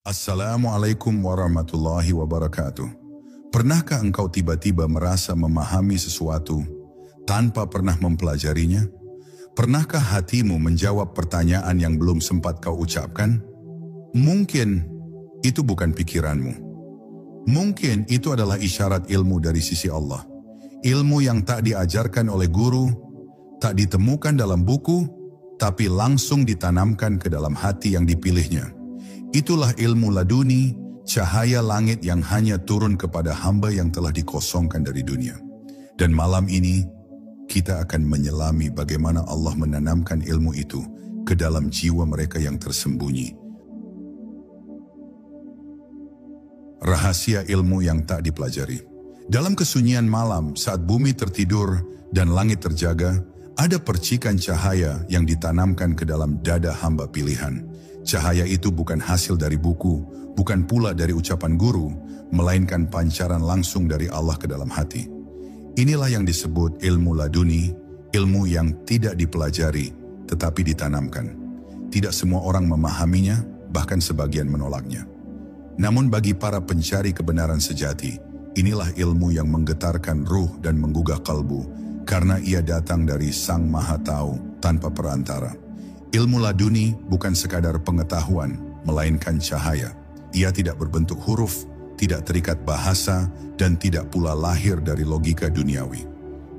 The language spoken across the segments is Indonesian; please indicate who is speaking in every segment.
Speaker 1: Assalamualaikum warahmatullahi wabarakatuh. Pernahkah engkau tiba-tiba merasa memahami sesuatu tanpa pernah mempelajarinya? Pernahkah hatimu menjawab pertanyaan yang belum sempat kau ucapkan? Mungkin itu bukan pikiranmu. Mungkin itu adalah isyarat ilmu dari sisi Allah. Ilmu yang tak diajarkan oleh guru, tak ditemukan dalam buku, tapi langsung ditanamkan ke dalam hati yang dipilihnya. Itulah ilmu laduni, cahaya langit yang hanya turun kepada hamba yang telah dikosongkan dari dunia. Dan malam ini, kita akan menyelami bagaimana Allah menanamkan ilmu itu ke dalam jiwa mereka yang tersembunyi. Rahasia ilmu yang tak dipelajari. Dalam kesunyian malam, saat bumi tertidur dan langit terjaga, ada percikan cahaya yang ditanamkan ke dalam dada hamba pilihan. Cahaya itu bukan hasil dari buku, bukan pula dari ucapan guru, melainkan pancaran langsung dari Allah ke dalam hati. Inilah yang disebut ilmu laduni, ilmu yang tidak dipelajari, tetapi ditanamkan. Tidak semua orang memahaminya, bahkan sebagian menolaknya. Namun bagi para pencari kebenaran sejati, inilah ilmu yang menggetarkan ruh dan menggugah kalbu, karena ia datang dari Sang Maha Tahu tanpa perantara. Ilmu laduni bukan sekadar pengetahuan, melainkan cahaya. Ia tidak berbentuk huruf, tidak terikat bahasa, dan tidak pula lahir dari logika duniawi.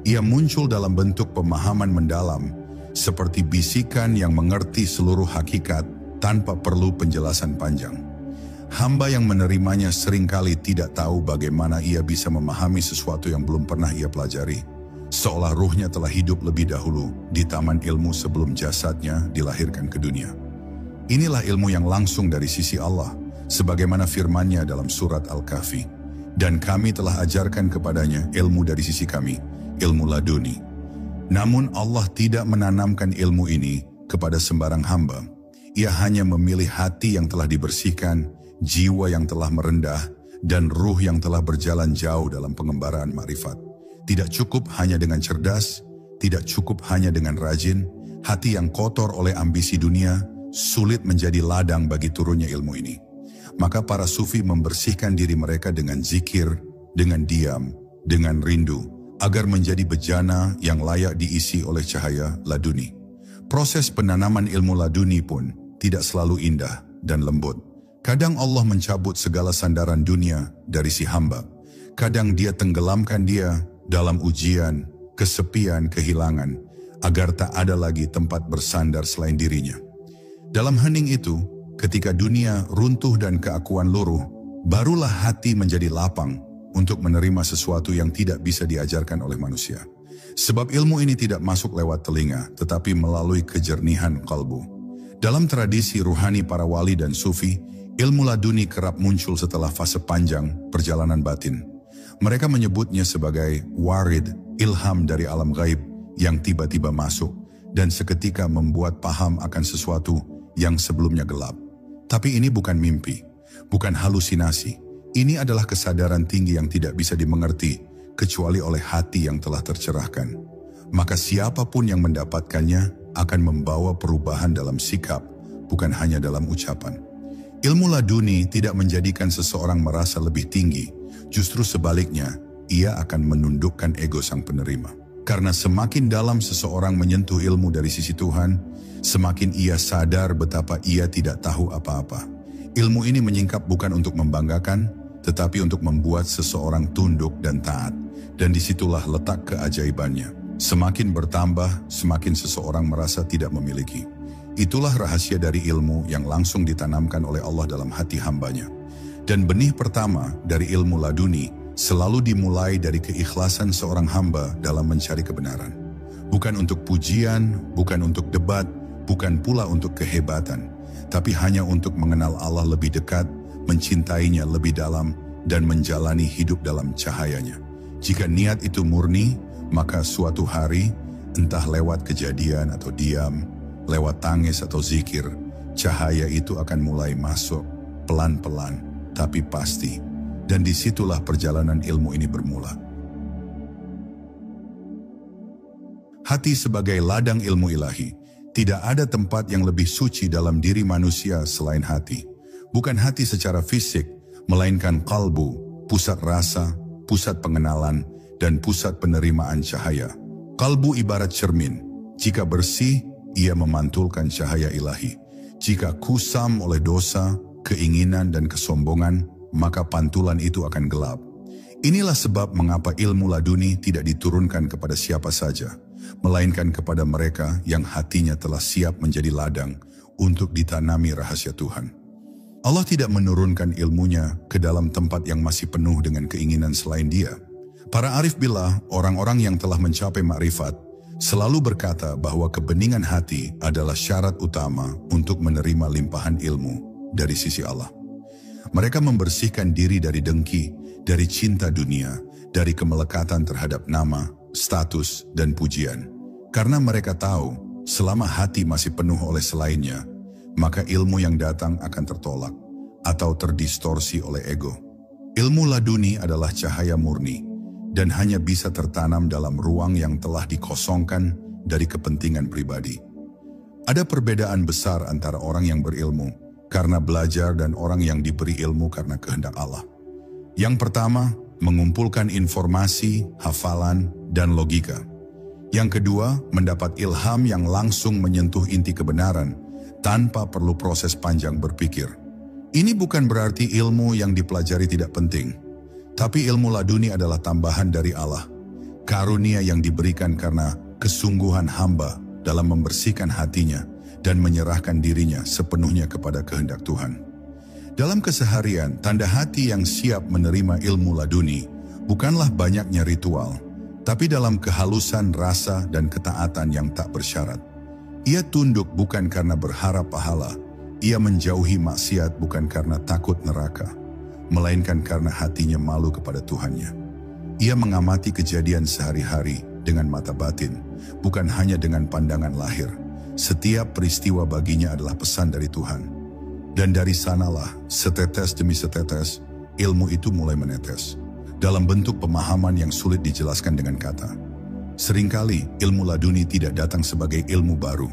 Speaker 1: Ia muncul dalam bentuk pemahaman mendalam, seperti bisikan yang mengerti seluruh hakikat tanpa perlu penjelasan panjang. Hamba yang menerimanya seringkali tidak tahu bagaimana ia bisa memahami sesuatu yang belum pernah ia pelajari. Seolah ruhnya telah hidup lebih dahulu di taman ilmu sebelum jasadnya dilahirkan ke dunia. Inilah ilmu yang langsung dari sisi Allah, sebagaimana firman-Nya dalam surat Al-Kahfi. Dan kami telah ajarkan kepadanya ilmu dari sisi kami, ilmu laduni. Namun Allah tidak menanamkan ilmu ini kepada sembarang hamba. Ia hanya memilih hati yang telah dibersihkan, jiwa yang telah merendah, dan ruh yang telah berjalan jauh dalam pengembaraan makrifat. Tidak cukup hanya dengan cerdas, tidak cukup hanya dengan rajin, hati yang kotor oleh ambisi dunia sulit menjadi ladang bagi turunnya ilmu ini. Maka para sufi membersihkan diri mereka dengan zikir, dengan diam, dengan rindu, agar menjadi bejana yang layak diisi oleh cahaya laduni. Proses penanaman ilmu laduni pun tidak selalu indah dan lembut. Kadang Allah mencabut segala sandaran dunia dari si hamba. Kadang Dia tenggelamkan dia dalam ujian, kesepian, kehilangan, agar tak ada lagi tempat bersandar selain dirinya. Dalam hening itu, ketika dunia runtuh dan keakuan luruh, barulah hati menjadi lapang untuk menerima sesuatu yang tidak bisa diajarkan oleh manusia. Sebab ilmu ini tidak masuk lewat telinga, tetapi melalui kejernihan kalbu. Dalam tradisi ruhani para wali dan sufi, ilmu laduni kerap muncul setelah fase panjang perjalanan batin. Mereka menyebutnya sebagai warid, ilham dari alam gaib yang tiba-tiba masuk dan seketika membuat paham akan sesuatu yang sebelumnya gelap. Tapi ini bukan mimpi, bukan halusinasi. Ini adalah kesadaran tinggi yang tidak bisa dimengerti kecuali oleh hati yang telah tercerahkan. Maka siapapun yang mendapatkannya akan membawa perubahan dalam sikap, bukan hanya dalam ucapan. Ilmu laduni tidak menjadikan seseorang merasa lebih tinggi. Justru sebaliknya, ia akan menundukkan ego sang penerima. Karena semakin dalam seseorang menyentuh ilmu dari sisi Tuhan, semakin ia sadar betapa ia tidak tahu apa-apa. Ilmu ini menyingkap bukan untuk membanggakan, tetapi untuk membuat seseorang tunduk dan taat. Dan disitulah letak keajaibannya. Semakin bertambah, semakin seseorang merasa tidak memiliki. Itulah rahasia dari ilmu yang langsung ditanamkan oleh Allah dalam hati hambanya. Dan benih pertama dari ilmu laduni selalu dimulai dari keikhlasan seorang hamba dalam mencari kebenaran. Bukan untuk pujian, bukan untuk debat, bukan pula untuk kehebatan, tapi hanya untuk mengenal Allah lebih dekat, mencintainya lebih dalam, dan menjalani hidup dalam cahayanya. Jika niat itu murni, maka suatu hari, entah lewat kejadian atau diam, lewat tangis atau zikir, cahaya itu akan mulai masuk pelan-pelan, tapi pasti, dan disitulah perjalanan ilmu ini bermula. Hati sebagai ladang ilmu ilahi, tidak ada tempat yang lebih suci dalam diri manusia selain hati. Bukan hati secara fisik, melainkan kalbu, pusat rasa, pusat pengenalan, dan pusat penerimaan cahaya. Kalbu ibarat cermin. Jika bersih, ia memantulkan cahaya ilahi. Jika kusam oleh dosa, keinginan, dan kesombongan, maka pantulan itu akan gelap. Inilah sebab mengapa ilmu laduni tidak diturunkan kepada siapa saja, melainkan kepada mereka yang hatinya telah siap menjadi ladang untuk ditanami rahasia Tuhan. Allah tidak menurunkan ilmunya ke dalam tempat yang masih penuh dengan keinginan selain Dia. Para arif billah, orang-orang yang telah mencapai makrifat, selalu berkata bahwa kebeningan hati adalah syarat utama untuk menerima limpahan ilmu dari sisi Allah. Mereka membersihkan diri dari dengki, dari cinta dunia, dari kemelekatan terhadap nama, status, dan pujian. Karena mereka tahu, selama hati masih penuh oleh selainnya, maka ilmu yang datang akan tertolak atau terdistorsi oleh ego. Ilmu laduni adalah cahaya murni dan hanya bisa tertanam dalam ruang yang telah dikosongkan dari kepentingan pribadi. Ada perbedaan besar antara orang yang berilmu karena belajar dan orang yang diberi ilmu karena kehendak Allah. Yang pertama, mengumpulkan informasi, hafalan, dan logika. Yang kedua, mendapat ilham yang langsung menyentuh inti kebenaran tanpa perlu proses panjang berpikir. Ini bukan berarti ilmu yang dipelajari tidak penting, tapi ilmu laduni adalah tambahan dari Allah, karunia yang diberikan karena kesungguhan hamba dalam membersihkan hatinya dan menyerahkan dirinya sepenuhnya kepada kehendak Tuhan. Dalam keseharian, tanda hati yang siap menerima ilmu laduni bukanlah banyaknya ritual, tapi dalam kehalusan rasa dan ketaatan yang tak bersyarat. Ia tunduk bukan karena berharap pahala, ia menjauhi maksiat bukan karena takut neraka, melainkan karena hatinya malu kepada Tuhannya. Ia mengamati kejadian sehari-hari dengan mata batin, bukan hanya dengan pandangan lahir. Setiap peristiwa baginya adalah pesan dari Tuhan. Dan dari sanalah, setetes demi setetes, ilmu itu mulai menetes, dalam bentuk pemahaman yang sulit dijelaskan dengan kata. Seringkali ilmu laduni tidak datang sebagai ilmu baru,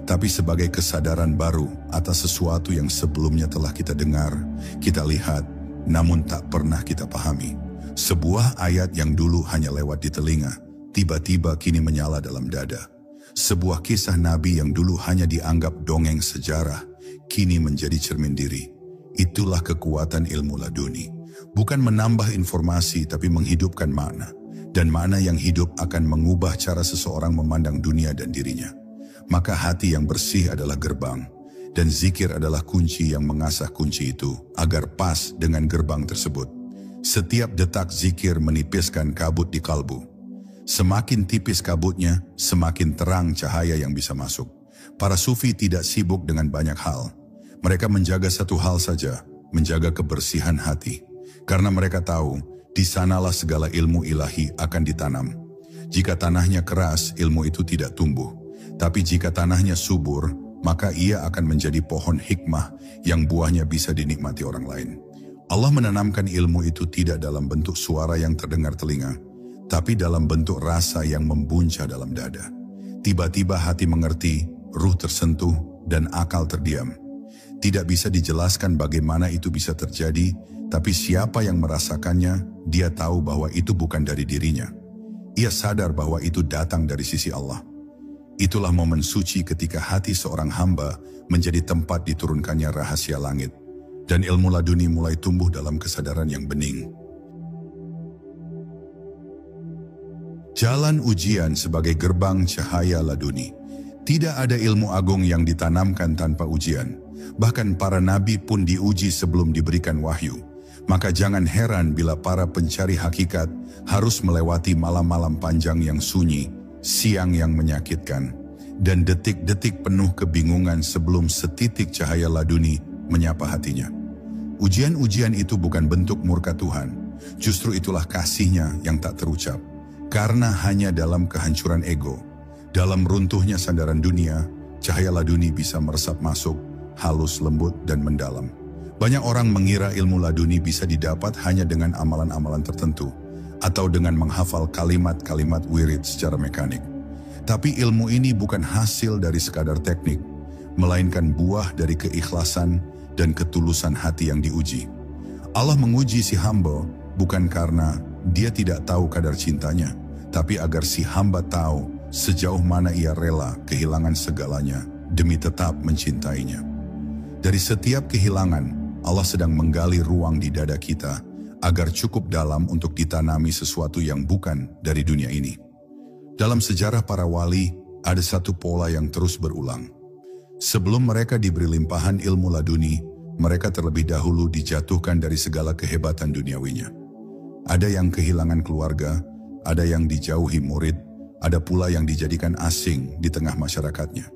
Speaker 1: tapi sebagai kesadaran baru atas sesuatu yang sebelumnya telah kita dengar, kita lihat, namun tak pernah kita pahami. Sebuah ayat yang dulu hanya lewat di telinga, tiba-tiba kini menyala dalam dada. Sebuah kisah Nabi yang dulu hanya dianggap dongeng sejarah, kini menjadi cermin diri. Itulah kekuatan ilmu laduni. Bukan menambah informasi, tapi menghidupkan makna. Dan makna yang hidup akan mengubah cara seseorang memandang dunia dan dirinya. Maka hati yang bersih adalah gerbang, dan zikir adalah kunci yang mengasah kunci itu agar pas dengan gerbang tersebut. Setiap detak zikir menipiskan kabut di kalbu. Semakin tipis kabutnya, semakin terang cahaya yang bisa masuk. Para sufi tidak sibuk dengan banyak hal. Mereka menjaga satu hal saja, menjaga kebersihan hati. Karena mereka tahu, di sanalah segala ilmu ilahi akan ditanam. Jika tanahnya keras, ilmu itu tidak tumbuh. Tapi jika tanahnya subur, maka ia akan menjadi pohon hikmah yang buahnya bisa dinikmati orang lain. Allah menanamkan ilmu itu tidak dalam bentuk suara yang terdengar telinga, tapi dalam bentuk rasa yang membuncah dalam dada. Tiba-tiba hati mengerti, ruh tersentuh, dan akal terdiam. Tidak bisa dijelaskan bagaimana itu bisa terjadi, tapi siapa yang merasakannya, dia tahu bahwa itu bukan dari dirinya. Ia sadar bahwa itu datang dari sisi Allah. Itulah momen suci ketika hati seorang hamba menjadi tempat diturunkannya rahasia langit, dan ilmu laduni mulai tumbuh dalam kesadaran yang bening. Jalan ujian sebagai gerbang cahaya laduni. Tidak ada ilmu agung yang ditanamkan tanpa ujian. Bahkan para nabi pun diuji sebelum diberikan wahyu. Maka jangan heran bila para pencari hakikat harus melewati malam-malam panjang yang sunyi, siang yang menyakitkan, dan detik-detik penuh kebingungan sebelum setitik cahaya laduni menyapa hatinya. Ujian-ujian itu bukan bentuk murka Tuhan, justru itulah kasih-Nya yang tak terucap. Karena hanya dalam kehancuran ego, dalam runtuhnya sandaran dunia, cahaya laduni bisa meresap masuk, halus, lembut, dan mendalam. Banyak orang mengira ilmu laduni bisa didapat hanya dengan amalan-amalan tertentu, atau dengan menghafal kalimat-kalimat wirid secara mekanik. Tapi ilmu ini bukan hasil dari sekadar teknik, melainkan buah dari keikhlasan dan ketulusan hati yang diuji. Allah menguji si hamba bukan karena dia tidak tahu kadar cintanya, tapi agar si hamba tahu sejauh mana ia rela kehilangan segalanya demi tetap mencintainya. Dari setiap kehilangan, Allah sedang menggali ruang di dada kita agar cukup dalam untuk ditanami sesuatu yang bukan dari dunia ini. Dalam sejarah para wali, ada satu pola yang terus berulang. Sebelum mereka diberi limpahan ilmu laduni, mereka terlebih dahulu dijatuhkan dari segala kehebatan duniawinya. Ada yang kehilangan keluarga, ada yang dijauhi murid, ada pula yang dijadikan asing di tengah masyarakatnya.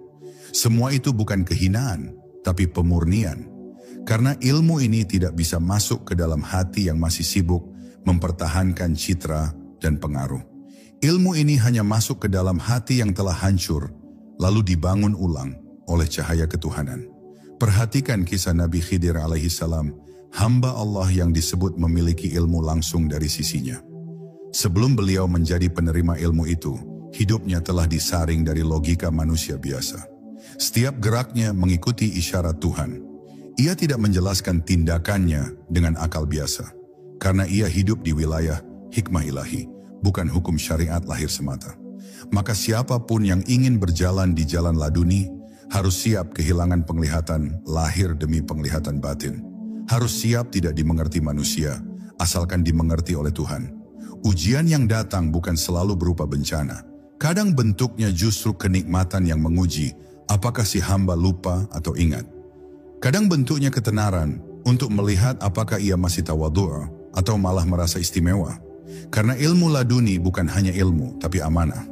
Speaker 1: Semua itu bukan kehinaan, tapi pemurnian. Karena ilmu ini tidak bisa masuk ke dalam hati yang masih sibuk mempertahankan citra dan pengaruh. Ilmu ini hanya masuk ke dalam hati yang telah hancur, lalu dibangun ulang oleh cahaya ketuhanan. Perhatikan kisah Nabi Khidir alaihissalam, hamba Allah yang disebut memiliki ilmu langsung dari sisinya. Sebelum beliau menjadi penerima ilmu itu, hidupnya telah disaring dari logika manusia biasa. Setiap geraknya mengikuti isyarat Tuhan. Ia tidak menjelaskan tindakannya dengan akal biasa, karena ia hidup di wilayah hikmah ilahi, bukan hukum syariat lahir semata. Maka siapapun yang ingin berjalan di jalan laduni, harus siap kehilangan penglihatan lahir demi penglihatan batin. Harus siap tidak dimengerti manusia, asalkan dimengerti oleh Tuhan. Ujian yang datang bukan selalu berupa bencana. Kadang bentuknya justru kenikmatan yang menguji apakah si hamba lupa atau ingat. Kadang bentuknya ketenaran untuk melihat apakah ia masih tawadhu' atau malah merasa istimewa. Karena ilmu laduni bukan hanya ilmu, tapi amanah.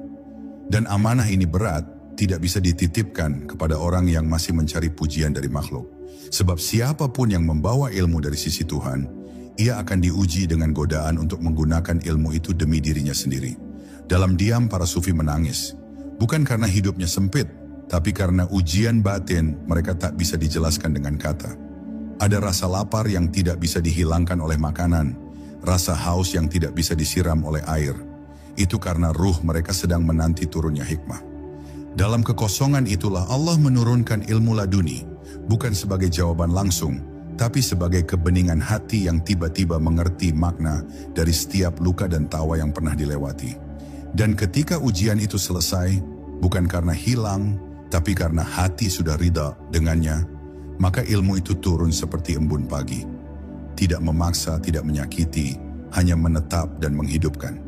Speaker 1: Dan amanah ini berat, tidak bisa dititipkan kepada orang yang masih mencari pujian dari makhluk. Sebab siapapun yang membawa ilmu dari sisi Tuhan, ia akan diuji dengan godaan untuk menggunakan ilmu itu demi dirinya sendiri. Dalam diam para sufi menangis, bukan karena hidupnya sempit, tapi karena ujian batin mereka tak bisa dijelaskan dengan kata. Ada rasa lapar yang tidak bisa dihilangkan oleh makanan, rasa haus yang tidak bisa disiram oleh air. Itu karena ruh mereka sedang menanti turunnya hikmah. Dalam kekosongan itulah Allah menurunkan ilmu laduni, bukan sebagai jawaban langsung, tapi sebagai kebeningan hati yang tiba-tiba mengerti makna dari setiap luka dan tawa yang pernah dilewati. Dan ketika ujian itu selesai, bukan karena hilang, tapi karena hati sudah ridha dengannya, maka ilmu itu turun seperti embun pagi. Tidak memaksa, tidak menyakiti, hanya menetap dan menghidupkan.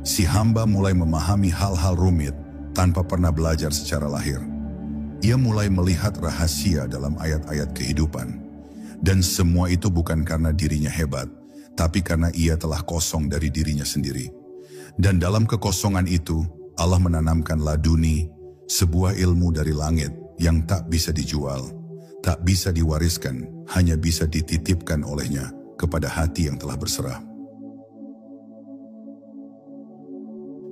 Speaker 1: Si hamba mulai memahami hal-hal rumit tanpa pernah belajar secara lahir. Ia mulai melihat rahasia dalam ayat-ayat kehidupan. Dan semua itu bukan karena dirinya hebat, tapi karena ia telah kosong dari dirinya sendiri. Dan dalam kekosongan itu, Allah menanamkan laduni, sebuah ilmu dari langit yang tak bisa dijual, tak bisa diwariskan, hanya bisa dititipkan olehnya kepada hati yang telah berserah.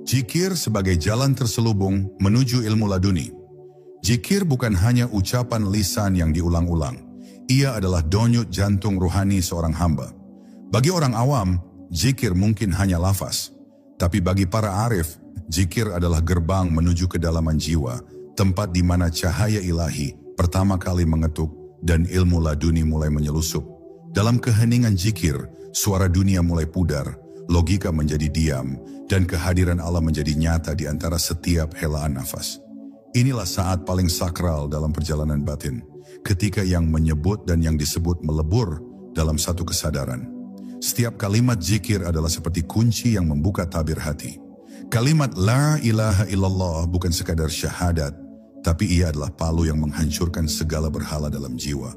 Speaker 1: Zikir sebagai jalan terselubung menuju ilmu laduni. Zikir bukan hanya ucapan lisan yang diulang-ulang. Ia adalah denyut jantung rohani seorang hamba. Bagi orang awam, zikir mungkin hanya lafaz. Tapi bagi para arif, zikir adalah gerbang menuju kedalaman jiwa, tempat di mana cahaya ilahi pertama kali mengetuk dan ilmu laduni mulai menyelusup. Dalam keheningan zikir, suara dunia mulai pudar, logika menjadi diam, dan kehadiran Allah menjadi nyata di antara setiap helaan nafas. Inilah saat paling sakral dalam perjalanan batin, ketika yang menyebut dan yang disebut melebur dalam satu kesadaran. Setiap kalimat zikir adalah seperti kunci yang membuka tabir hati. Kalimat la ilaha illallah bukan sekadar syahadat, tapi ia adalah palu yang menghancurkan segala berhala dalam jiwa.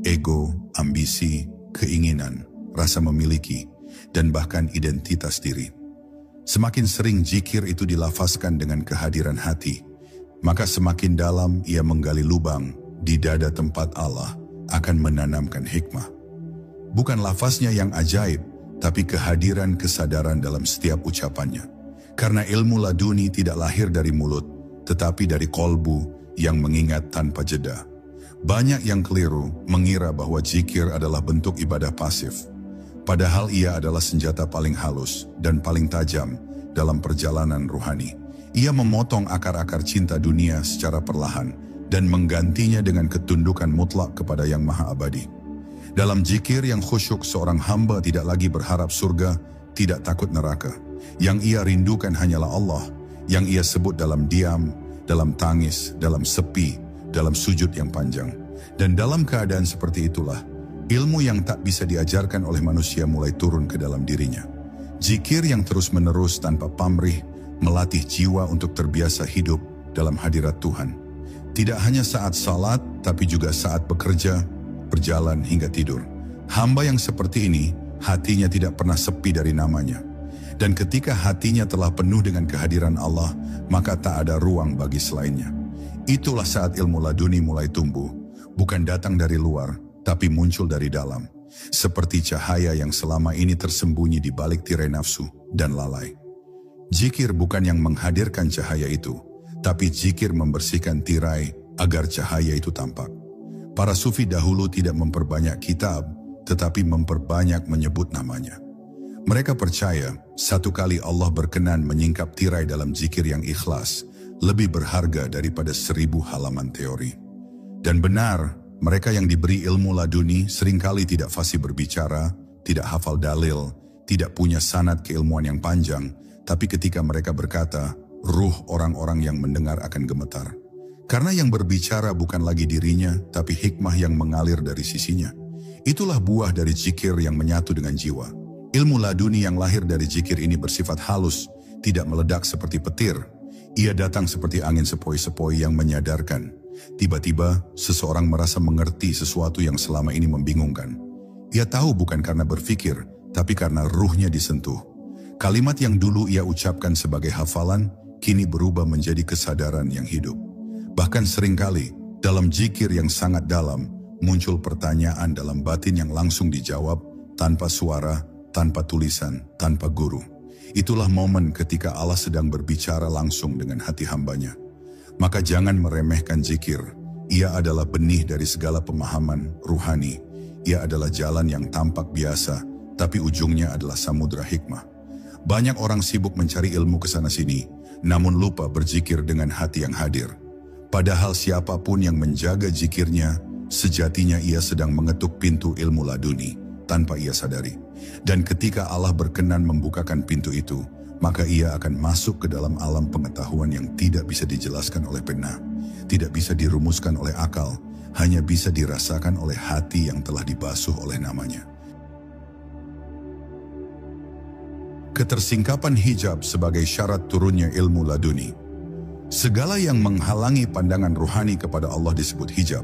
Speaker 1: Ego, ambisi, keinginan, rasa memiliki, dan bahkan identitas diri. Semakin sering zikir itu dilafazkan dengan kehadiran hati, maka semakin dalam ia menggali lubang di dada tempat Allah akan menanamkan hikmah. Bukan lafaznya yang ajaib, tapi kehadiran kesadaran dalam setiap ucapannya. Karena ilmu laduni tidak lahir dari mulut, tetapi dari kolbu yang mengingat tanpa jeda. Banyak yang keliru mengira bahwa zikir adalah bentuk ibadah pasif. Padahal ia adalah senjata paling halus dan paling tajam dalam perjalanan ruhani. Ia memotong akar-akar cinta dunia secara perlahan dan menggantinya dengan ketundukan mutlak kepada Yang Maha Abadi. Dalam zikir yang khusyuk, seorang hamba tidak lagi berharap surga, tidak takut neraka. Yang ia rindukan hanyalah Allah, yang ia sebut dalam diam, dalam tangis, dalam sepi, dalam sujud yang panjang. Dan dalam keadaan seperti itulah, ilmu yang tak bisa diajarkan oleh manusia mulai turun ke dalam dirinya. Zikir yang terus-menerus tanpa pamrih, melatih jiwa untuk terbiasa hidup dalam hadirat Tuhan. Tidak hanya saat salat, tapi juga saat bekerja, berjalan hingga tidur. Hamba yang seperti ini, hatinya tidak pernah sepi dari namanya. Dan ketika hatinya telah penuh dengan kehadiran Allah, maka tak ada ruang bagi selainnya. Itulah saat ilmu laduni mulai tumbuh, bukan datang dari luar, tapi muncul dari dalam. Seperti cahaya yang selama ini tersembunyi di balik tirai nafsu dan lalai. Zikir bukan yang menghadirkan cahaya itu, tapi zikir membersihkan tirai agar cahaya itu tampak. Para sufi dahulu tidak memperbanyak kitab, tetapi memperbanyak menyebut namanya. Mereka percaya, satu kali Allah berkenan menyingkap tirai dalam zikir yang ikhlas, lebih berharga daripada 1000 halaman teori. Dan benar, mereka yang diberi ilmu laduni seringkali tidak fasih berbicara, tidak hafal dalil, tidak punya sanad keilmuan yang panjang, tapi ketika mereka berkata, ruh orang-orang yang mendengar akan gemetar. Karena yang berbicara bukan lagi dirinya, tapi hikmah yang mengalir dari sisinya. Itulah buah dari zikir yang menyatu dengan jiwa. Ilmu laduni yang lahir dari zikir ini bersifat halus, tidak meledak seperti petir. Ia datang seperti angin sepoi-sepoi yang menyadarkan. Tiba-tiba, seseorang merasa mengerti sesuatu yang selama ini membingungkan. Ia tahu bukan karena berpikir, tapi karena ruhnya disentuh. Kalimat yang dulu ia ucapkan sebagai hafalan, kini berubah menjadi kesadaran yang hidup. Bahkan seringkali, dalam zikir yang sangat dalam, muncul pertanyaan dalam batin yang langsung dijawab, tanpa suara, tanpa tulisan, tanpa guru. Itulah momen ketika Allah sedang berbicara langsung dengan hati hambanya. Maka jangan meremehkan zikir. Ia adalah benih dari segala pemahaman ruhani. Ia adalah jalan yang tampak biasa, tapi ujungnya adalah samudra hikmah. Banyak orang sibuk mencari ilmu kesana sini, namun lupa berzikir dengan hati yang hadir. Padahal siapapun yang menjaga zikirnya, sejatinya ia sedang mengetuk pintu ilmu laduni, tanpa ia sadari. Dan ketika Allah berkenan membukakan pintu itu, maka ia akan masuk ke dalam alam pengetahuan yang tidak bisa dijelaskan oleh pena, tidak bisa dirumuskan oleh akal, hanya bisa dirasakan oleh hati yang telah dibasuh oleh namanya. Ketersingkapan hijab sebagai syarat turunnya ilmu laduni. Segala yang menghalangi pandangan ruhani kepada Allah disebut hijab.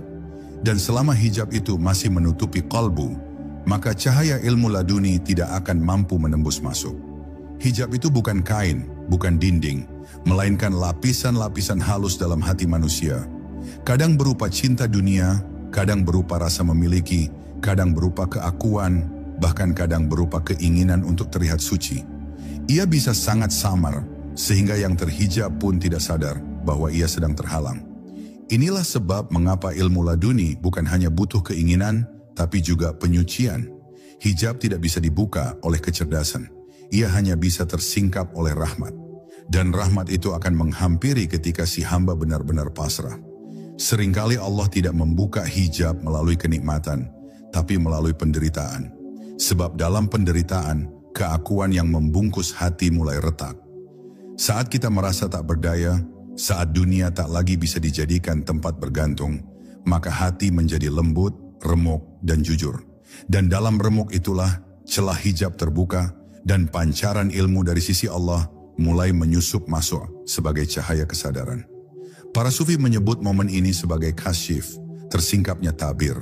Speaker 1: Dan selama hijab itu masih menutupi qalbu, maka cahaya ilmu laduni tidak akan mampu menembus masuk. Hijab itu bukan kain, bukan dinding, melainkan lapisan-lapisan halus dalam hati manusia. Kadang berupa cinta dunia, kadang berupa rasa memiliki, kadang berupa keakuan, bahkan kadang berupa keinginan untuk terlihat suci. Ia bisa sangat samar, sehingga yang terhijab pun tidak sadar bahwa ia sedang terhalang. Inilah sebab mengapa ilmu laduni bukan hanya butuh keinginan, tapi juga penyucian. Hijab tidak bisa dibuka oleh kecerdasan. Ia hanya bisa tersingkap oleh rahmat. Dan rahmat itu akan menghampiri ketika si hamba benar-benar pasrah. Seringkali Allah tidak membuka hijab melalui kenikmatan, tapi melalui penderitaan. Sebab dalam penderitaan, keakuan yang membungkus hati mulai retak. Saat kita merasa tak berdaya, saat dunia tak lagi bisa dijadikan tempat bergantung, maka hati menjadi lembut, remuk, dan jujur. Dan dalam remuk itulah celah hijab terbuka dan pancaran ilmu dari sisi Allah mulai menyusup masuk sebagai cahaya kesadaran. Para sufi menyebut momen ini sebagai kasyif, tersingkapnya tabir.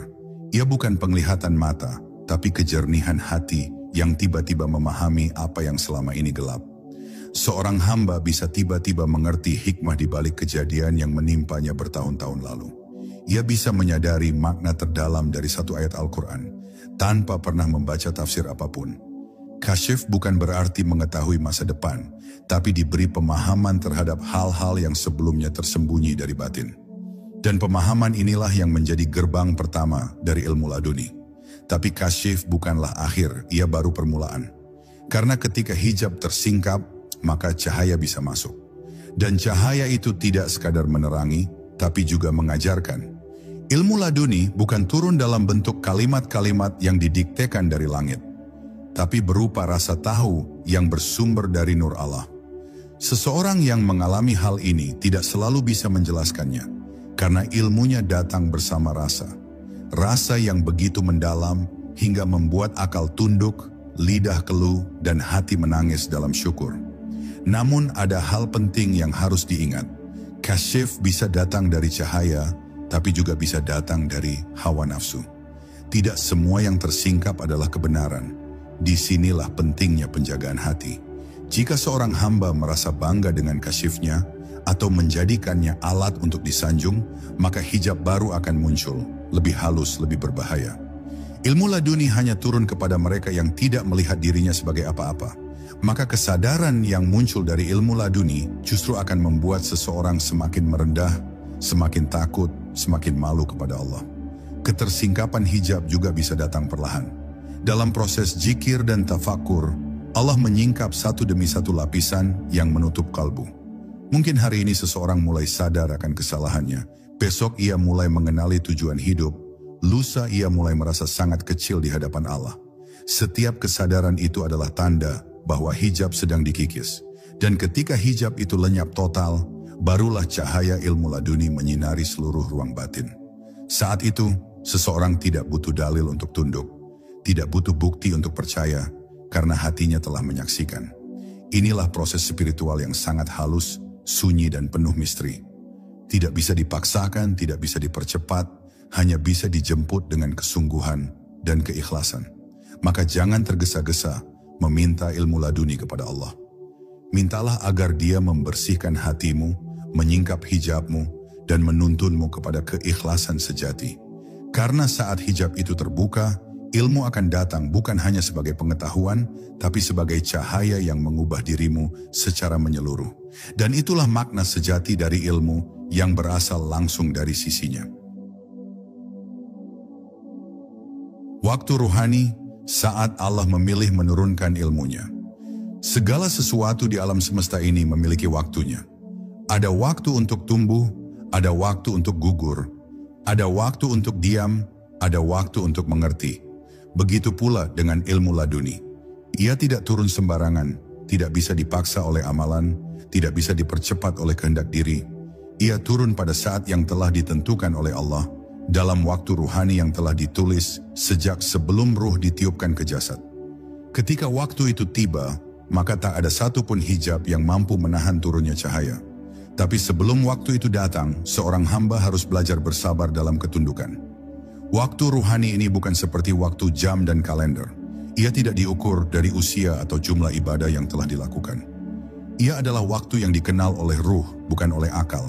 Speaker 1: Ia bukan penglihatan mata, tapi kejernihan hati yang tiba-tiba memahami apa yang selama ini gelap. Seorang hamba bisa tiba-tiba mengerti hikmah di balik kejadian yang menimpanya bertahun-tahun lalu. Ia bisa menyadari makna terdalam dari satu ayat Al-Quran, tanpa pernah membaca tafsir apapun. Kasyif bukan berarti mengetahui masa depan, tapi diberi pemahaman terhadap hal-hal yang sebelumnya tersembunyi dari batin. Dan pemahaman inilah yang menjadi gerbang pertama dari ilmu laduni. Tapi kasyif bukanlah akhir, ia baru permulaan. Karena ketika hijab tersingkap, maka cahaya bisa masuk. Dan cahaya itu tidak sekadar menerangi, tapi juga mengajarkan. Ilmu laduni bukan turun dalam bentuk kalimat-kalimat yang didiktekan dari langit, tapi berupa rasa tahu yang bersumber dari nur Allah. Seseorang yang mengalami hal ini tidak selalu bisa menjelaskannya, karena ilmunya datang bersama rasa. Rasa yang begitu mendalam hingga membuat akal tunduk, lidah keluh, dan hati menangis dalam syukur. Namun ada hal penting yang harus diingat. Kasyif bisa datang dari cahaya, tapi juga bisa datang dari hawa nafsu. Tidak semua yang tersingkap adalah kebenaran. Disinilah pentingnya penjagaan hati. Jika seorang hamba merasa bangga dengan kasyifnya atau menjadikannya alat untuk disanjung, maka hijab baru akan muncul, lebih halus, lebih berbahaya. Ilmu laduni hanya turun kepada mereka yang tidak melihat dirinya sebagai apa-apa. Maka kesadaran yang muncul dari ilmu laduni justru akan membuat seseorang semakin merendah, semakin takut, semakin malu kepada Allah. Ketersingkapan hijab juga bisa datang perlahan. Dalam proses zikir dan tafakur, Allah menyingkap satu demi satu lapisan yang menutup kalbu. Mungkin hari ini seseorang mulai sadar akan kesalahannya. Besok ia mulai mengenali tujuan hidup. Lusa ia mulai merasa sangat kecil di hadapan Allah. Setiap kesadaran itu adalah tanda bahwa hijab sedang dikikis. Dan ketika hijab itu lenyap total, barulah cahaya ilmu laduni menyinari seluruh ruang batin. Saat itu, seseorang tidak butuh dalil untuk tunduk, tidak butuh bukti untuk percaya, karena hatinya telah menyaksikan. Inilah proses spiritual yang sangat halus, sunyi dan penuh misteri. Tidak bisa dipaksakan, tidak bisa dipercepat, hanya bisa dijemput dengan kesungguhan dan keikhlasan. Maka jangan tergesa-gesa meminta ilmu laduni kepada Allah. Mintalah agar Dia membersihkan hatimu, menyingkap hijabmu, dan menuntunmu kepada keikhlasan sejati. Karena saat hijab itu terbuka, ilmu akan datang bukan hanya sebagai pengetahuan, tapi sebagai cahaya yang mengubah dirimu secara menyeluruh. Dan itulah makna sejati dari ilmu yang berasal langsung dari sisinya. Waktu ruhani, saat Allah memilih menurunkan ilmunya. Segala sesuatu di alam semesta ini memiliki waktunya. Ada waktu untuk tumbuh, ada waktu untuk gugur, ada waktu untuk diam, ada waktu untuk mengerti. Begitu pula dengan ilmu laduni. Ia tidak turun sembarangan, tidak bisa dipaksa oleh amalan, tidak bisa dipercepat oleh kehendak diri. Ia turun pada saat yang telah ditentukan oleh Allah, dalam waktu ruhani yang telah ditulis sejak sebelum ruh ditiupkan ke jasad. Ketika waktu itu tiba, maka tak ada satupun hijab yang mampu menahan turunnya cahaya. Tapi sebelum waktu itu datang, seorang hamba harus belajar bersabar dalam ketundukan. Waktu ruhani ini bukan seperti waktu jam dan kalender. Ia tidak diukur dari usia atau jumlah ibadah yang telah dilakukan. Ia adalah waktu yang dikenal oleh ruh, bukan oleh akal.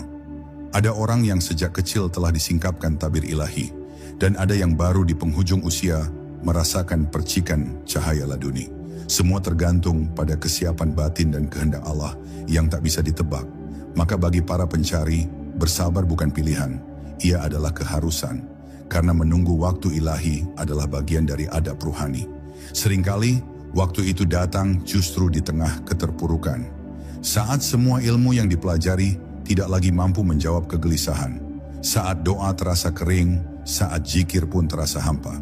Speaker 1: Ada orang yang sejak kecil telah disingkapkan tabir ilahi, dan ada yang baru di penghujung usia merasakan percikan cahaya laduni. Semua tergantung pada kesiapan batin dan kehendak Allah yang tak bisa ditebak. Maka bagi para pencari, bersabar bukan pilihan, ia adalah keharusan. Karena menunggu waktu ilahi adalah bagian dari adab ruhani. Seringkali, waktu itu datang justru di tengah keterpurukan. Saat semua ilmu yang dipelajari tidak lagi mampu menjawab kegelisahan. Saat doa terasa kering, saat zikir pun terasa hampa.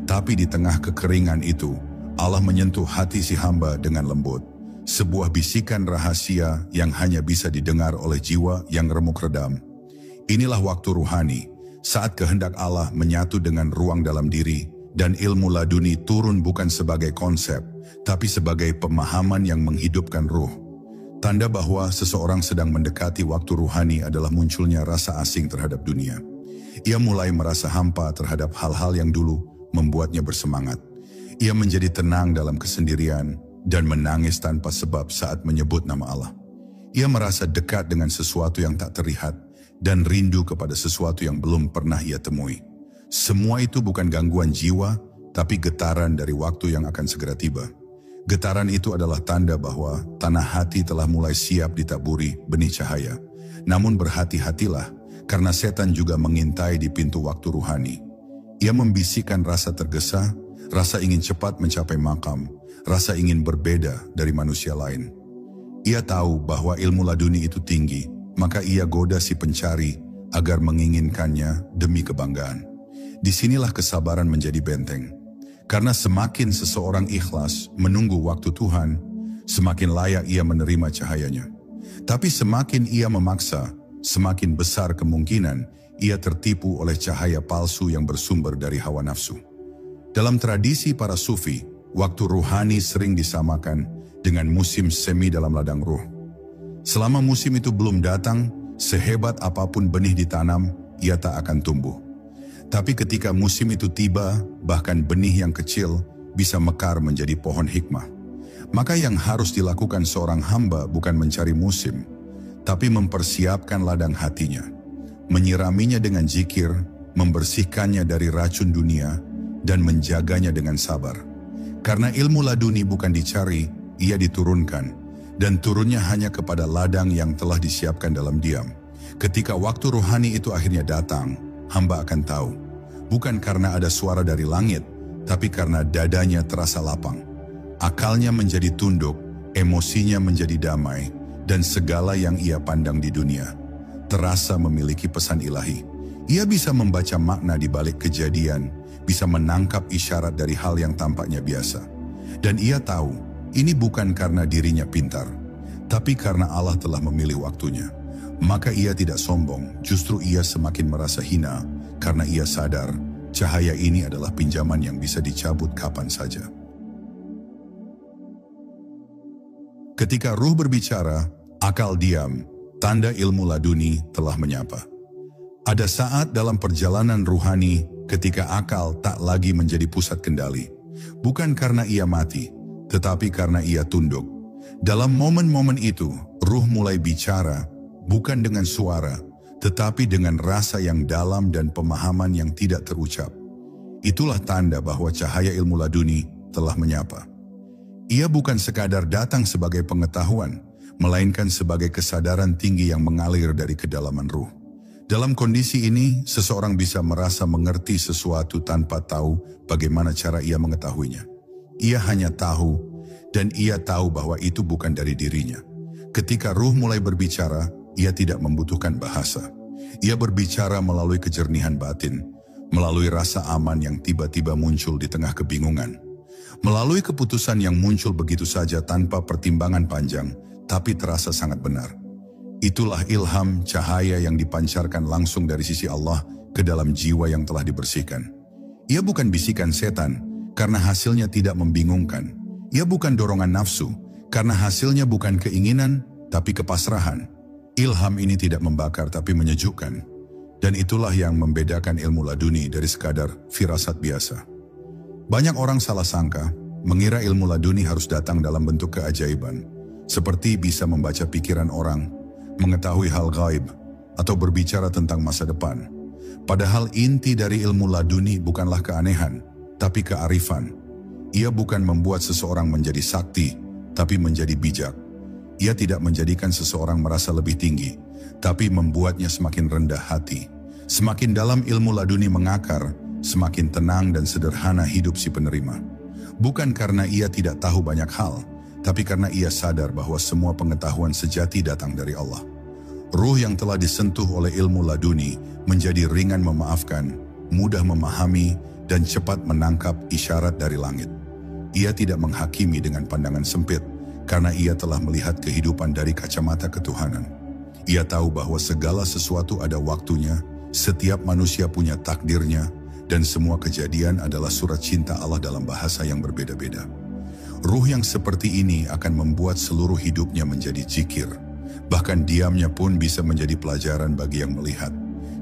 Speaker 1: Tapi di tengah kekeringan itu, Allah menyentuh hati si hamba dengan lembut. Sebuah bisikan rahasia yang hanya bisa didengar oleh jiwa yang remuk redam. Inilah waktu ruhani, saat kehendak Allah menyatu dengan ruang dalam diri, dan ilmu laduni turun bukan sebagai konsep, tapi sebagai pemahaman yang menghidupkan ruh. Tanda bahwa seseorang sedang mendekati waktu ruhani adalah munculnya rasa asing terhadap dunia. Ia mulai merasa hampa terhadap hal-hal yang dulu membuatnya bersemangat. Ia menjadi tenang dalam kesendirian dan menangis tanpa sebab saat menyebut nama Allah. Ia merasa dekat dengan sesuatu yang tak terlihat dan rindu kepada sesuatu yang belum pernah ia temui. Semua itu bukan gangguan jiwa, tapi getaran dari waktu yang akan segera tiba. Getaran itu adalah tanda bahwa tanah hati telah mulai siap ditaburi benih cahaya. Namun berhati-hatilah, karena setan juga mengintai di pintu waktu ruhani. Ia membisikkan rasa tergesa, rasa ingin cepat mencapai makam, rasa ingin berbeda dari manusia lain. Ia tahu bahwa ilmu laduni itu tinggi, maka ia goda si pencari agar menginginkannya demi kebanggaan. Disinilah kesabaran menjadi benteng. Karena semakin seseorang ikhlas menunggu waktu Tuhan, semakin layak ia menerima cahayanya. Tapi semakin ia memaksa, semakin besar kemungkinan ia tertipu oleh cahaya palsu yang bersumber dari hawa nafsu. Dalam tradisi para sufi, waktu ruhani sering disamakan dengan musim semi dalam ladang ruh. Selama musim itu belum datang, sehebat apapun benih ditanam, ia tak akan tumbuh. Tapi ketika musim itu tiba, bahkan benih yang kecil bisa mekar menjadi pohon hikmah. Maka yang harus dilakukan seorang hamba bukan mencari musim, tapi mempersiapkan ladang hatinya, menyiraminya dengan zikir, membersihkannya dari racun dunia, dan menjaganya dengan sabar. Karena ilmu laduni bukan dicari, ia diturunkan, dan turunnya hanya kepada ladang yang telah disiapkan dalam diam. Ketika waktu rohani itu akhirnya datang, hamba akan tahu, bukan karena ada suara dari langit, tapi karena dadanya terasa lapang. Akalnya menjadi tunduk, emosinya menjadi damai, dan segala yang ia pandang di dunia terasa memiliki pesan ilahi. Ia bisa membaca makna di balik kejadian, bisa menangkap isyarat dari hal yang tampaknya biasa. Dan ia tahu, ini bukan karena dirinya pintar, tapi karena Allah telah memilih waktunya. Maka ia tidak sombong, justru ia semakin merasa hina, karena ia sadar, cahaya ini adalah pinjaman yang bisa dicabut kapan saja. Ketika ruh berbicara, akal diam, tanda ilmu laduni telah menyapa. Ada saat dalam perjalanan ruhani ketika akal tak lagi menjadi pusat kendali. Bukan karena ia mati, tetapi karena ia tunduk. Dalam momen-momen itu, ruh mulai bicara, bukan dengan suara, tetapi dengan rasa yang dalam dan pemahaman yang tidak terucap. Itulah tanda bahwa cahaya ilmu laduni telah menyapa. Ia bukan sekadar datang sebagai pengetahuan, melainkan sebagai kesadaran tinggi yang mengalir dari kedalaman ruh. Dalam kondisi ini, seseorang bisa merasa mengerti sesuatu tanpa tahu bagaimana cara ia mengetahuinya. Ia hanya tahu, dan ia tahu bahwa itu bukan dari dirinya. Ketika ruh mulai berbicara, ia tidak membutuhkan bahasa. Ia berbicara melalui kejernihan batin, melalui rasa aman yang tiba-tiba muncul di tengah kebingungan. Melalui keputusan yang muncul begitu saja tanpa pertimbangan panjang, tapi terasa sangat benar. Itulah ilham, cahaya yang dipancarkan langsung dari sisi Allah ke dalam jiwa yang telah dibersihkan. Ia bukan bisikan setan, karena hasilnya tidak membingungkan. Ia bukan dorongan nafsu, karena hasilnya bukan keinginan, tapi kepasrahan. Ilham ini tidak membakar, tapi menyejukkan. Dan itulah yang membedakan ilmu laduni dari sekadar firasat biasa. Banyak orang salah sangka, mengira ilmu laduni harus datang dalam bentuk keajaiban, seperti bisa membaca pikiran orang, mengetahui hal gaib, atau berbicara tentang masa depan. Padahal inti dari ilmu laduni bukanlah keanehan, tapi kearifan. Ia bukan membuat seseorang menjadi sakti, tapi menjadi bijak. Ia tidak menjadikan seseorang merasa lebih tinggi, tapi membuatnya semakin rendah hati. Semakin dalam ilmu laduni mengakar, semakin tenang dan sederhana hidup si penerima. Bukan karena ia tidak tahu banyak hal, tapi karena ia sadar bahwa semua pengetahuan sejati datang dari Allah. Ruh yang telah disentuh oleh ilmu laduni menjadi ringan memaafkan, mudah memahami, dan cepat menangkap isyarat dari langit. Ia tidak menghakimi dengan pandangan sempit, karena ia telah melihat kehidupan dari kacamata ketuhanan. Ia tahu bahwa segala sesuatu ada waktunya, setiap manusia punya takdirnya, dan semua kejadian adalah surat cinta Allah dalam bahasa yang berbeda-beda. Ruh yang seperti ini akan membuat seluruh hidupnya menjadi zikir. Bahkan diamnya pun bisa menjadi pelajaran bagi yang melihat,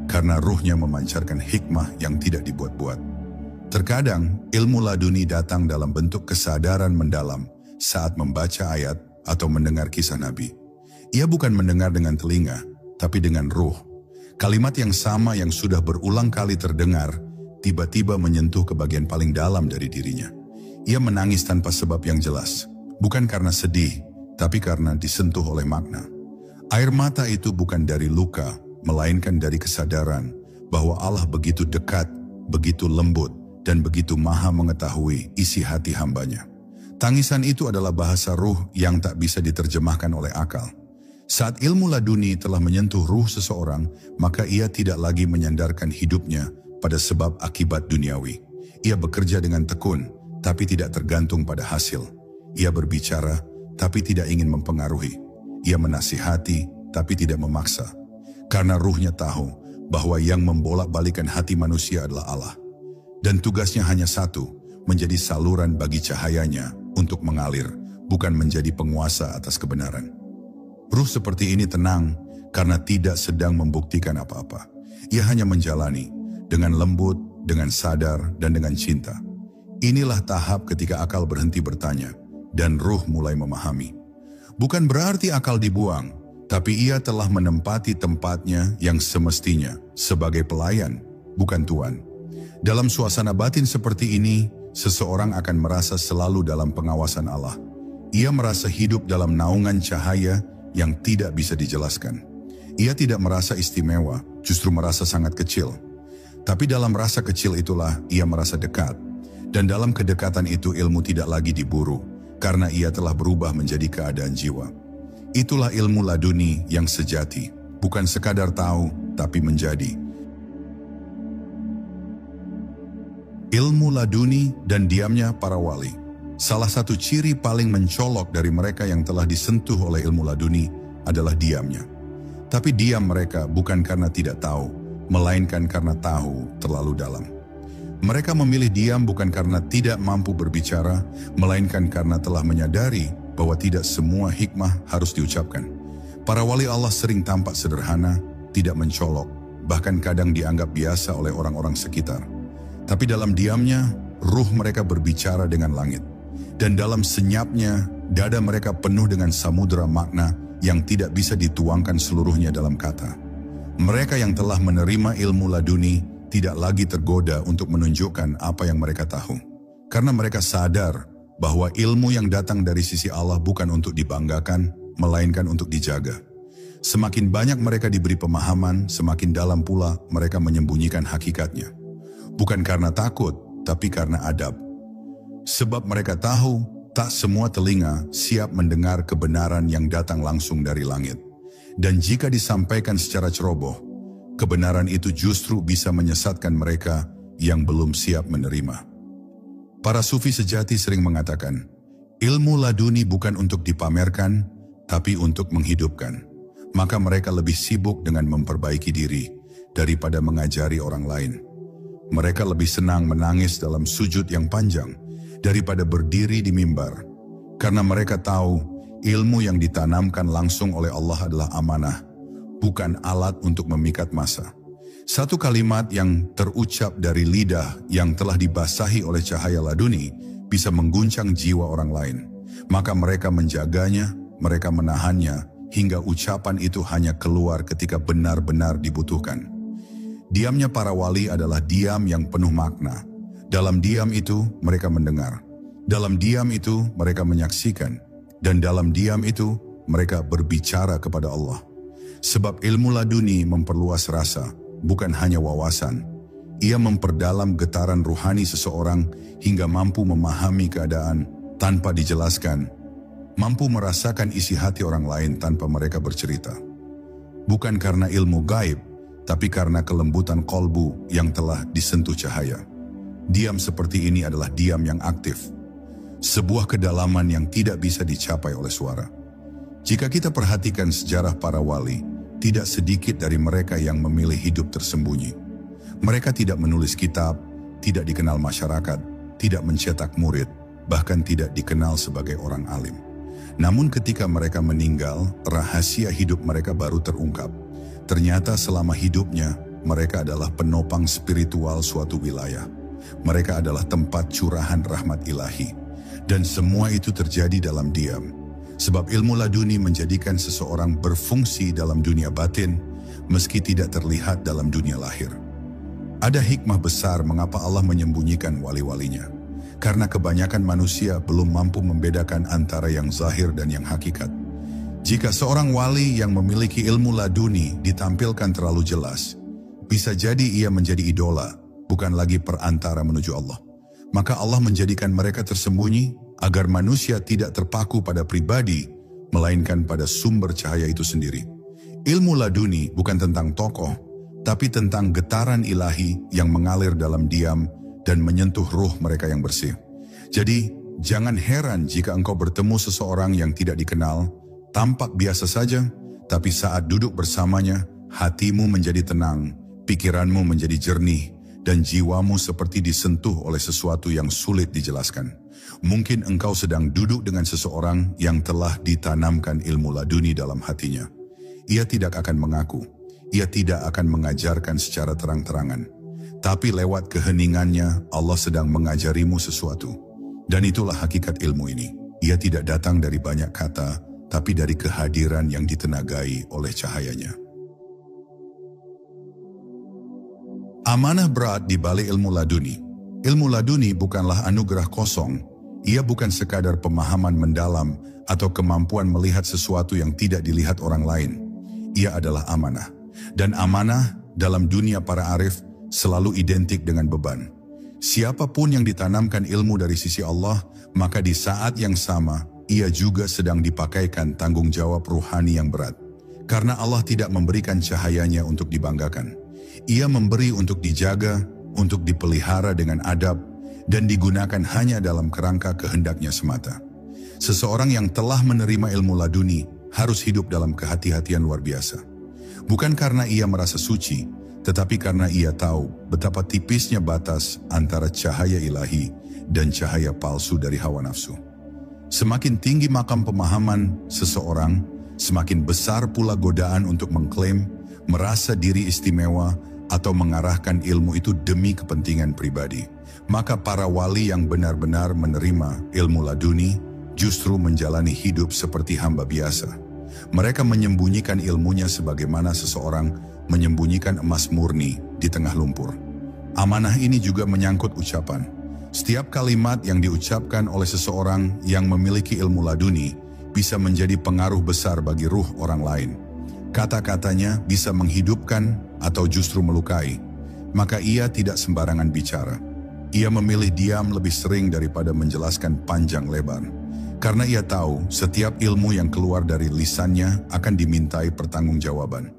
Speaker 1: karena ruhnya memancarkan hikmah yang tidak dibuat-buat. Terkadang, ilmu laduni datang dalam bentuk kesadaran mendalam saat membaca ayat atau mendengar kisah Nabi. Ia bukan mendengar dengan telinga, tapi dengan ruh. Kalimat yang sama yang sudah berulang kali terdengar, tiba-tiba menyentuh ke bagian paling dalam dari dirinya. Ia menangis tanpa sebab yang jelas, bukan karena sedih, tapi karena disentuh oleh makna. Air mata itu bukan dari luka, melainkan dari kesadaran bahwa Allah begitu dekat, begitu lembut, dan begitu maha mengetahui isi hati hambanya. Tangisan itu adalah bahasa ruh yang tak bisa diterjemahkan oleh akal. Saat ilmu laduni telah menyentuh ruh seseorang, maka ia tidak lagi menyandarkan hidupnya pada sebab akibat duniawi. Ia bekerja dengan tekun, tapi tidak tergantung pada hasil. Ia berbicara, tapi tidak ingin mempengaruhi. Ia menasihati, tapi tidak memaksa. Karena ruhnya tahu bahwa yang membolak-balikan hati manusia adalah Allah. Dan tugasnya hanya satu, menjadi saluran bagi cahayanya untuk mengalir, bukan menjadi penguasa atas kebenaran. Ruh seperti ini tenang karena tidak sedang membuktikan apa-apa. Ia hanya menjalani dengan lembut, dengan sadar, dan dengan cinta. Inilah tahap ketika akal berhenti bertanya dan ruh mulai memahami. Bukan berarti akal dibuang, tapi ia telah menempati tempatnya yang semestinya sebagai pelayan, bukan tuan. Dalam suasana batin seperti ini, seseorang akan merasa selalu dalam pengawasan Allah. Ia merasa hidup dalam naungan cahaya yang tidak bisa dijelaskan. Ia tidak merasa istimewa, justru merasa sangat kecil. Tapi dalam rasa kecil itulah ia merasa dekat. Dan dalam kedekatan itu ilmu tidak lagi diburu, karena ia telah berubah menjadi keadaan jiwa. Itulah ilmu laduni yang sejati, bukan sekadar tahu, tapi menjadi. Ilmu laduni dan diamnya para wali. Salah satu ciri paling mencolok dari mereka yang telah disentuh oleh ilmu laduni adalah diamnya. Tapi diam mereka bukan karena tidak tahu, melainkan karena tahu terlalu dalam. Mereka memilih diam bukan karena tidak mampu berbicara, melainkan karena telah menyadari bahwa tidak semua hikmah harus diucapkan. Para wali Allah sering tampak sederhana, tidak mencolok, bahkan kadang dianggap biasa oleh orang-orang sekitar. Tapi dalam diamnya, ruh mereka berbicara dengan langit. Dan dalam senyapnya, dada mereka penuh dengan samudera makna yang tidak bisa dituangkan seluruhnya dalam kata. Mereka yang telah menerima ilmu laduni tidak lagi tergoda untuk menunjukkan apa yang mereka tahu. Karena mereka sadar bahwa ilmu yang datang dari sisi Allah bukan untuk dibanggakan, melainkan untuk dijaga. Semakin banyak mereka diberi pemahaman, semakin dalam pula mereka menyembunyikan hakikatnya. Bukan karena takut, tapi karena adab. Sebab mereka tahu, tak semua telinga siap mendengar kebenaran yang datang langsung dari langit. Dan jika disampaikan secara ceroboh, kebenaran itu justru bisa menyesatkan mereka yang belum siap menerima. Para sufi sejati sering mengatakan, ilmu laduni bukan untuk dipamerkan, tapi untuk menghidupkan. Maka mereka lebih sibuk dengan memperbaiki diri daripada mengajari orang lain. Mereka lebih senang menangis dalam sujud yang panjang daripada berdiri di mimbar. Karena mereka tahu ilmu yang ditanamkan langsung oleh Allah adalah amanah, bukan alat untuk memikat massa. Satu kalimat yang terucap dari lidah yang telah dibasahi oleh cahaya laduni bisa mengguncang jiwa orang lain. Maka mereka menjaganya, mereka menahannya, hingga ucapan itu hanya keluar ketika benar-benar dibutuhkan. Diamnya para wali adalah diam yang penuh makna. Dalam diam itu mereka mendengar. Dalam diam itu mereka menyaksikan. Dan dalam diam itu mereka berbicara kepada Allah. Sebab ilmu laduni memperluas rasa, bukan hanya wawasan. Ia memperdalam getaran ruhani seseorang hingga mampu memahami keadaan tanpa dijelaskan. Mampu merasakan isi hati orang lain tanpa mereka bercerita. Bukan karena ilmu gaib, tapi karena kelembutan kolbu yang telah disentuh cahaya. Diam seperti ini adalah diam yang aktif. Sebuah kedalaman yang tidak bisa dicapai oleh suara. Jika kita perhatikan sejarah para wali, tidak sedikit dari mereka yang memilih hidup tersembunyi. Mereka tidak menulis kitab, tidak dikenal masyarakat, tidak mencetak murid, bahkan tidak dikenal sebagai orang alim. Namun ketika mereka meninggal, rahasia hidup mereka baru terungkap. Ternyata selama hidupnya, mereka adalah penopang spiritual suatu wilayah. Mereka adalah tempat curahan rahmat ilahi. Dan semua itu terjadi dalam diam. Sebab ilmu laduni menjadikan seseorang berfungsi dalam dunia batin, meski tidak terlihat dalam dunia lahir. Ada hikmah besar mengapa Allah menyembunyikan wali-walinya. Karena kebanyakan manusia belum mampu membedakan antara yang zahir dan yang hakikat. Jika seorang wali yang memiliki ilmu laduni ditampilkan terlalu jelas, bisa jadi ia menjadi idola, bukan lagi perantara menuju Allah. Maka Allah menjadikan mereka tersembunyi agar manusia tidak terpaku pada pribadi, melainkan pada sumber cahaya itu sendiri. Ilmu laduni bukan tentang tokoh, tapi tentang getaran ilahi yang mengalir dalam diam dan menyentuh ruh mereka yang bersih. Jadi, jangan heran jika engkau bertemu seseorang yang tidak dikenal, tampak biasa saja, tapi saat duduk bersamanya, hatimu menjadi tenang, pikiranmu menjadi jernih, dan jiwamu seperti disentuh oleh sesuatu yang sulit dijelaskan. Mungkin engkau sedang duduk dengan seseorang yang telah ditanamkan ilmu laduni dalam hatinya. Ia tidak akan mengaku, ia tidak akan mengajarkan secara terang-terangan. Tapi lewat keheningannya, Allah sedang mengajarimu sesuatu. Dan itulah hakikat ilmu ini. Ia tidak datang dari banyak kata, tapi dari kehadiran yang ditenagai oleh cahayanya. Amanah berat di balik ilmu laduni. Ilmu laduni bukanlah anugerah kosong. Ia bukan sekadar pemahaman mendalam atau kemampuan melihat sesuatu yang tidak dilihat orang lain. Ia adalah amanah. Dan amanah dalam dunia para arif selalu identik dengan beban. Siapapun yang ditanamkan ilmu dari sisi Allah, maka di saat yang sama, ia juga sedang dipakaikan tanggung jawab ruhani yang berat. Karena Allah tidak memberikan cahayanya untuk dibanggakan. Ia memberi untuk dijaga, untuk dipelihara dengan adab, dan digunakan hanya dalam kerangka kehendaknya semata. Seseorang yang telah menerima ilmu laduni harus hidup dalam kehati-hatian luar biasa. Bukan karena ia merasa suci, tetapi karena ia tahu betapa tipisnya batas antara cahaya ilahi dan cahaya palsu dari hawa nafsu. Semakin tinggi makam pemahaman seseorang, semakin besar pula godaan untuk mengklaim, merasa diri istimewa, atau mengarahkan ilmu itu demi kepentingan pribadi. Maka para wali yang benar-benar menerima ilmu laduni justru menjalani hidup seperti hamba biasa. Mereka menyembunyikan ilmunya sebagaimana seseorang menyembunyikan emas murni di tengah lumpur. Amanah ini juga menyangkut ucapan. Setiap kalimat yang diucapkan oleh seseorang yang memiliki ilmu laduni bisa menjadi pengaruh besar bagi ruh orang lain. Kata-katanya bisa menghidupkan atau justru melukai, maka ia tidak sembarangan bicara. Ia memilih diam lebih sering daripada menjelaskan panjang lebar. Karena ia tahu setiap ilmu yang keluar dari lisannya akan dimintai pertanggungjawaban.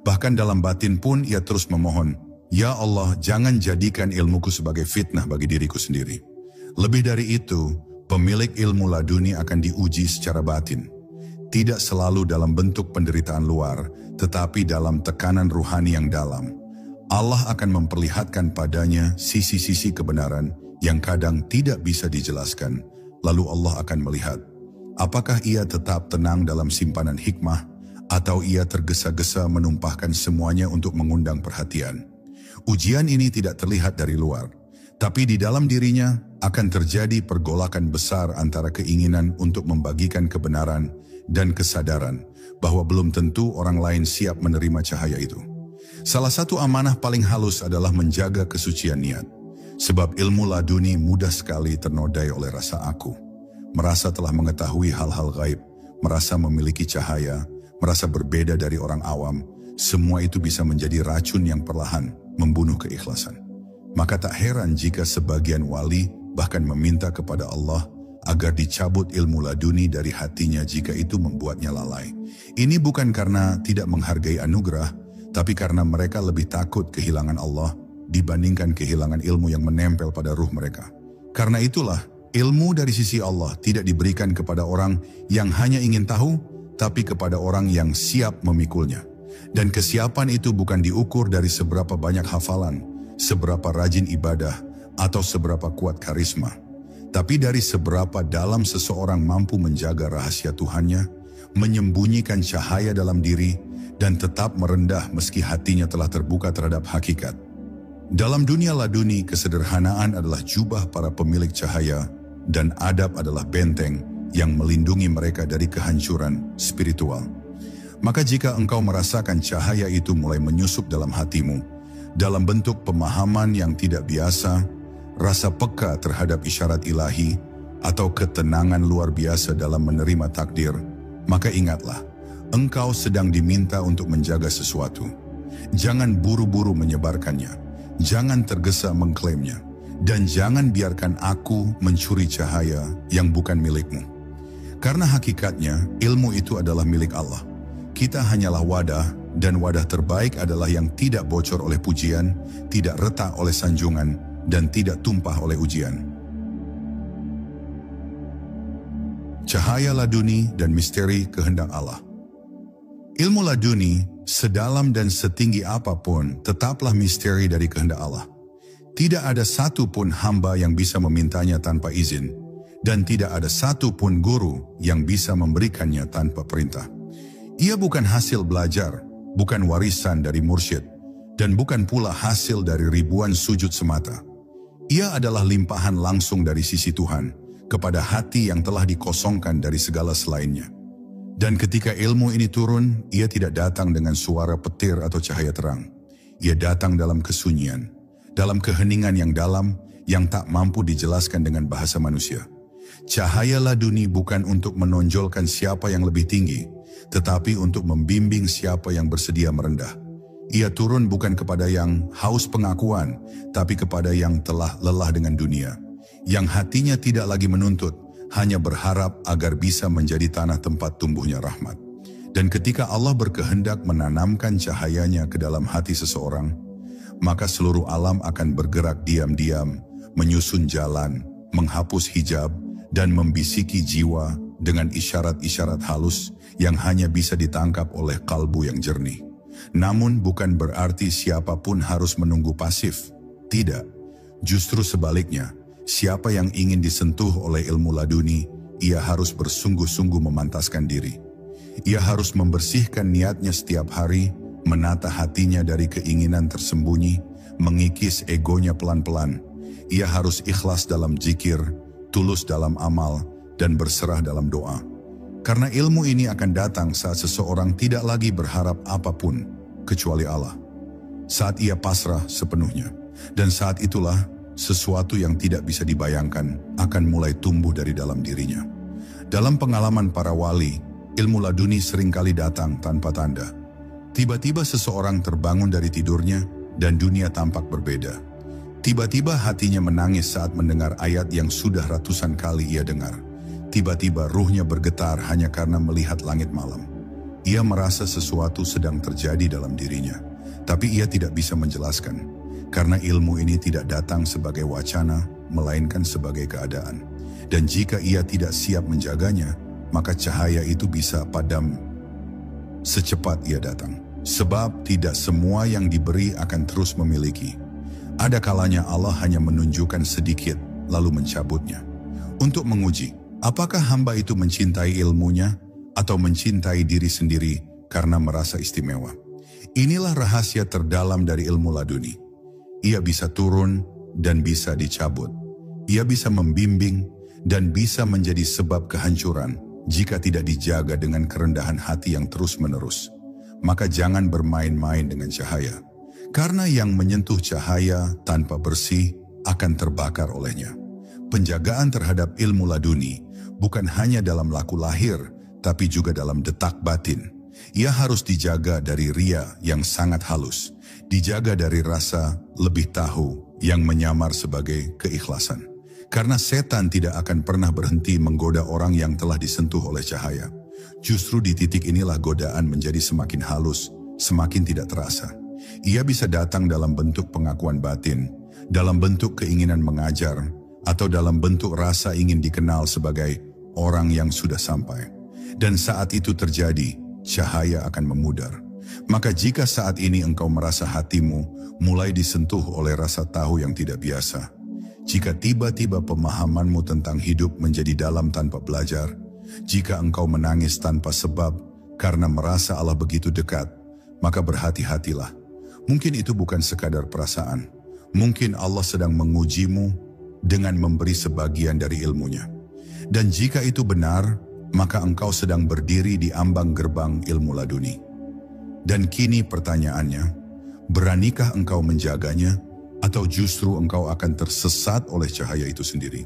Speaker 1: Bahkan dalam batin pun ia terus memohon, "Ya Allah, jangan jadikan ilmuku sebagai fitnah bagi diriku sendiri." Lebih dari itu, pemilik ilmu laduni akan diuji secara batin. Tidak selalu dalam bentuk penderitaan luar, tetapi dalam tekanan ruhani yang dalam. Allah akan memperlihatkan padanya sisi-sisi kebenaran yang kadang tidak bisa dijelaskan. Lalu Allah akan melihat, apakah ia tetap tenang dalam simpanan hikmah, atau ia tergesa-gesa menumpahkan semuanya untuk mengundang perhatian. Ujian ini tidak terlihat dari luar, tapi di dalam dirinya akan terjadi pergolakan besar antara keinginan untuk membagikan kebenaran dan kesadaran bahwa belum tentu orang lain siap menerima cahaya itu. Salah satu amanah paling halus adalah menjaga kesucian niat. Sebab ilmu laduni mudah sekali ternodai oleh rasa aku. Merasa telah mengetahui hal-hal gaib, merasa memiliki cahaya, merasa berbeda dari orang awam. Semua itu bisa menjadi racun yang perlahan membunuh keikhlasan. Maka tak heran jika sebagian wali bahkan meminta kepada Allah agar dicabut ilmu laduni dari hatinya jika itu membuatnya lalai. Ini bukan karena tidak menghargai anugerah, tapi karena mereka lebih takut kehilangan Allah dibandingkan kehilangan ilmu yang menempel pada ruh mereka. Karena itulah, ilmu dari sisi Allah tidak diberikan kepada orang yang hanya ingin tahu, tapi kepada orang yang siap memikulnya. Dan kesiapan itu bukan diukur dari seberapa banyak hafalan, seberapa rajin ibadah, atau seberapa kuat karisma. Tapi dari seberapa dalam seseorang mampu menjaga rahasia Tuhannya, menyembunyikan cahaya dalam diri, dan tetap merendah meski hatinya telah terbuka terhadap hakikat. Dalam dunia laduni, kesederhanaan adalah jubah para pemilik cahaya, dan adab adalah benteng yang melindungi mereka dari kehancuran spiritual. Maka jika engkau merasakan cahaya itu mulai menyusup dalam hatimu, dalam bentuk pemahaman yang tidak biasa, rasa peka terhadap isyarat ilahi, atau ketenangan luar biasa dalam menerima takdir, maka ingatlah, engkau sedang diminta untuk menjaga sesuatu. Jangan buru-buru menyebarkannya. Jangan tergesa mengklaimnya, dan jangan biarkan aku mencuri cahaya yang bukan milikmu. Karena hakikatnya ilmu itu adalah milik Allah. Kita hanyalah wadah, dan wadah terbaik adalah yang tidak bocor oleh pujian, tidak retak oleh sanjungan, dan tidak tumpah oleh ujian. Cahaya laduni dan misteri kehendak Allah. Ilmu laduni, sedalam dan setinggi apapun, tetaplah misteri dari kehendak Allah. Tidak ada satu pun hamba yang bisa memintanya tanpa izin, dan tidak ada satu pun guru yang bisa memberikannya tanpa perintah. Ia bukan hasil belajar, bukan warisan dari mursyid, dan bukan pula hasil dari ribuan sujud semata. Ia adalah limpahan langsung dari sisi Tuhan kepada hati yang telah dikosongkan dari segala selainnya. Dan ketika ilmu ini turun, ia tidak datang dengan suara petir atau cahaya terang. Ia datang dalam kesunyian, dalam keheningan yang dalam yang tak mampu dijelaskan dengan bahasa manusia. Cahaya laduni bukan untuk menonjolkan siapa yang lebih tinggi, tetapi untuk membimbing siapa yang bersedia merendah. Ia turun bukan kepada yang haus pengakuan, tapi kepada yang telah lelah dengan dunia, yang hatinya tidak lagi menuntut, hanya berharap agar bisa menjadi tanah tempat tumbuhnya rahmat. Dan ketika Allah berkehendak menanamkan cahayanya ke dalam hati seseorang, maka seluruh alam akan bergerak diam-diam, menyusun jalan, menghapus hijab, dan membisiki jiwa dengan isyarat-isyarat halus yang hanya bisa ditangkap oleh kalbu yang jernih. Namun bukan berarti siapapun harus menunggu pasif. Tidak, justru sebaliknya, siapa yang ingin disentuh oleh ilmu laduni, ia harus bersungguh-sungguh memantaskan diri. Ia harus membersihkan niatnya setiap hari, menata hatinya dari keinginan tersembunyi, mengikis egonya pelan-pelan. Ia harus ikhlas dalam zikir, tulus dalam amal, dan berserah dalam doa. Karena ilmu ini akan datang saat seseorang tidak lagi berharap apapun kecuali Allah. Saat ia pasrah sepenuhnya. Dan saat itulah sesuatu yang tidak bisa dibayangkan akan mulai tumbuh dari dalam dirinya. Dalam pengalaman para wali, ilmu laduni seringkali datang tanpa tanda. Tiba-tiba seseorang terbangun dari tidurnya dan dunia tampak berbeda. Tiba-tiba hatinya menangis saat mendengar ayat yang sudah ratusan kali ia dengar. Tiba-tiba ruhnya bergetar hanya karena melihat langit malam. Ia merasa sesuatu sedang terjadi dalam dirinya, tapi ia tidak bisa menjelaskan, karena ilmu ini tidak datang sebagai wacana, melainkan sebagai keadaan. Dan jika ia tidak siap menjaganya, maka cahaya itu bisa padam secepat ia datang. Sebab tidak semua yang diberi akan terus memiliki. Ada kalanya Allah hanya menunjukkan sedikit, lalu mencabutnya. Untuk menguji, apakah hamba itu mencintai ilmunya atau mencintai diri sendiri karena merasa istimewa? Inilah rahasia terdalam dari ilmu laduni. Ia bisa turun dan bisa dicabut. Ia bisa membimbing dan bisa menjadi sebab kehancuran jika tidak dijaga dengan kerendahan hati yang terus-menerus. Maka jangan bermain-main dengan cahaya. Karena yang menyentuh cahaya tanpa bersih akan terbakar olehnya. Penjagaan terhadap ilmu laduni bukan hanya dalam laku lahir, tapi juga dalam detak batin. Ia harus dijaga dari ria yang sangat halus, dijaga dari rasa lebih tahu yang menyamar sebagai keikhlasan. Karena setan tidak akan pernah berhenti menggoda orang yang telah disentuh oleh cahaya. Justru di titik inilah godaan menjadi semakin halus, semakin tidak terasa. Ia bisa datang dalam bentuk pengakuan batin, dalam bentuk keinginan mengajar, atau dalam bentuk rasa ingin dikenal sebagai orang yang sudah sampai. Dan saat itu terjadi, cahaya akan memudar. Maka jika saat ini engkau merasa hatimu mulai disentuh oleh rasa tahu yang tidak biasa, jika tiba-tiba pemahamanmu tentang hidup menjadi dalam tanpa belajar, jika engkau menangis tanpa sebab karena merasa Allah begitu dekat, maka berhati-hatilah. Mungkin itu bukan sekadar perasaan. Mungkin Allah sedang mengujimu dengan memberi sebagian dari ilmunya. Dan jika itu benar, maka engkau sedang berdiri di ambang gerbang ilmu laduni. Dan kini pertanyaannya, beranikah engkau menjaganya, atau justru engkau akan tersesat oleh cahaya itu sendiri?